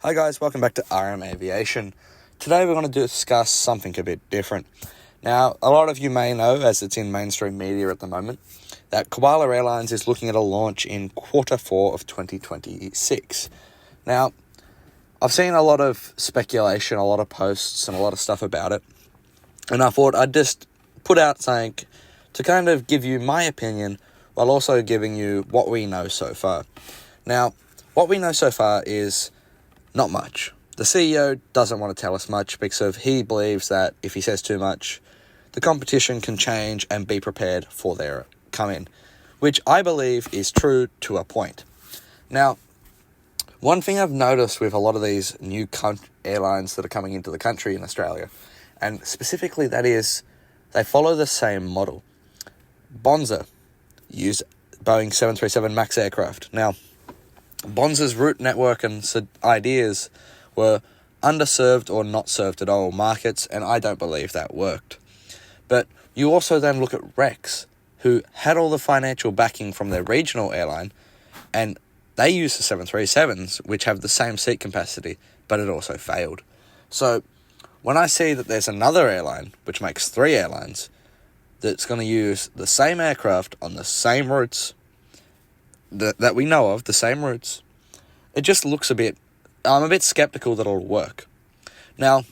Hi guys, welcome back to R.M.Aviation. Today we're going to discuss something a bit different. Now, a lot of you may know, as it's in mainstream media at the moment, that Koala Airlines is looking at a launch in Q4 of 2026. Now, I've seen a lot of speculation, a lot of posts, and a lot of stuff about it, and I thought I'd just put out something to kind of give you my opinion while also giving you what we know so far. Now, what we know so far is not much. The CEO doesn't want to tell us much because he believes that if he says too much, the competition can change and be prepared for their come in, which I believe is true to a point. Now, one thing I've noticed with a lot of these new airlines that are coming into the country in Australia, and specifically that is, they follow the same model. Bonza use Boeing 737 MAX aircraft. Now, Bonza's route network and ideas were underserved or not served at all markets, and I don't believe that worked. But you also then look at Rex, who had all the financial backing from their regional airline, and they use the 737s, which have the same seat capacity, but it also failed. So when I see that there's another airline, which makes 3 airlines, that's going to use the same aircraft on the same routes that we know of, the same routes, it just looks I'm a bit skeptical that it'll work. Now,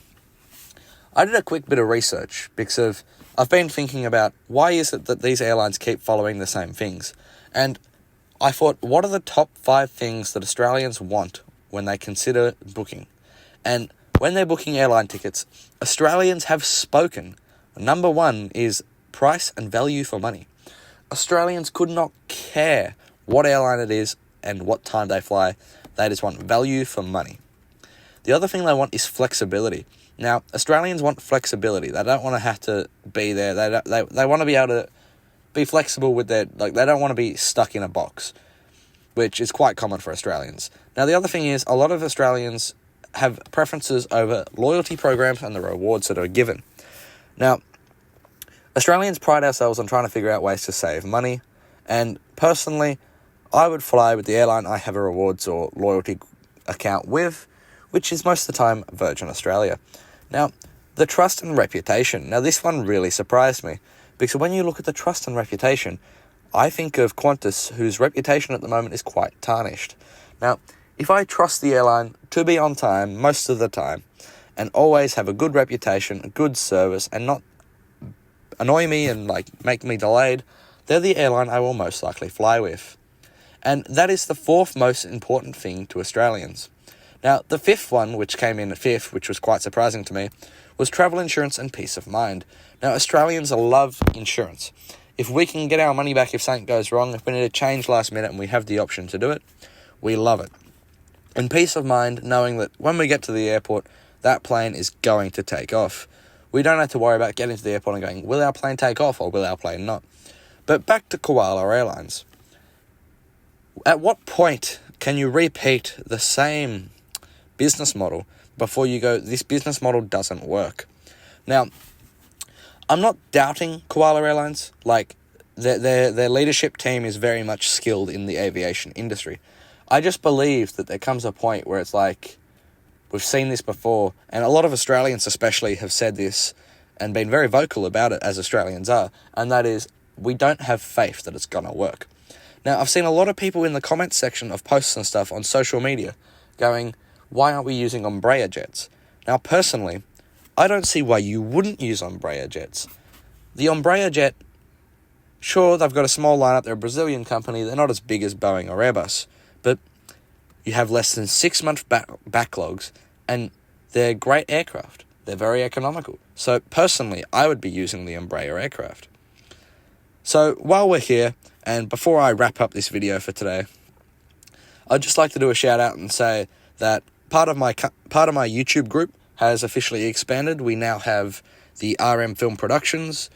I did a quick bit of research because I've been thinking about why is it that these airlines keep following the same things, and I thought, what are the top 5 things that Australians want when they consider booking? And when they're booking airline tickets, Australians have spoken. Number 1 is price and value for money. Australians could not care what airline it is and what time they fly. They just want value for money. The other thing they want is flexibility. Now, Australians want flexibility. They don't want to have to be there. They want to be able to be flexible with they don't want to be stuck in a box, which is quite common for Australians. Now, the other thing is, a lot of Australians have preferences over loyalty programs and the rewards that are given. Now, Australians pride ourselves on trying to figure out ways to save money, and personally, I would fly with the airline I have a rewards or loyalty account with, which is most of the time Virgin Australia. Now, the trust and reputation. Now, this one really surprised me, because when you look at the trust and reputation, I think of Qantas, whose reputation at the moment is quite tarnished. Now, if I trust the airline to be on time most of the time, and always have a good reputation, a good service, and not annoy me and make me delayed, they're the airline I will most likely fly with. And that is the 4th most important thing to Australians. Now, the 5th one, which came in at 5th, which was quite surprising to me, was travel insurance and peace of mind. Now, Australians love insurance. If we can get our money back if something goes wrong, if we need to change last minute and we have the option to do it, we love it. And peace of mind, knowing that when we get to the airport, that plane is going to take off. We don't have to worry about getting to the airport and going, will our plane take off or will our plane not? But back to Koala Airlines. At what point can you repeat the same business model before you go, this business model doesn't work? Now, I'm not doubting Koala Airlines. Their leadership team is very much skilled in the aviation industry. I just believe that there comes a point where it's we've seen this before, and a lot of Australians especially have said this and been very vocal about it, as Australians are, and that is, we don't have faith that it's going to work. Now, I've seen a lot of people in the comments section of posts and stuff on social media going, why aren't we using Embraer jets? Now, personally, I don't see why you wouldn't use Embraer jets. The Embraer jet, sure, they've got a small lineup, they're a Brazilian company, they're not as big as Boeing or Airbus, but you have less than 6-month backlogs, and they're great aircraft. They're very economical. So, personally, I would be using the Embraer aircraft. So, while we're here, and before I wrap up this video for today, I'd just like to do a shout out and say that part of my YouTube group has officially expanded. We now have the R.M.Film Productions.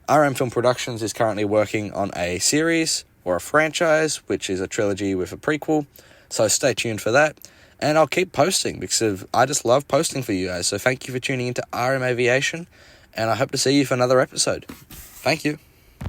R.M.Film Productions is currently working on a series or a franchise, which is a trilogy with a prequel. So stay tuned for that. And I'll keep posting because I just love posting for you guys. So thank you for tuning into R.M.Aviation, and I hope to see you for another episode. Thank you.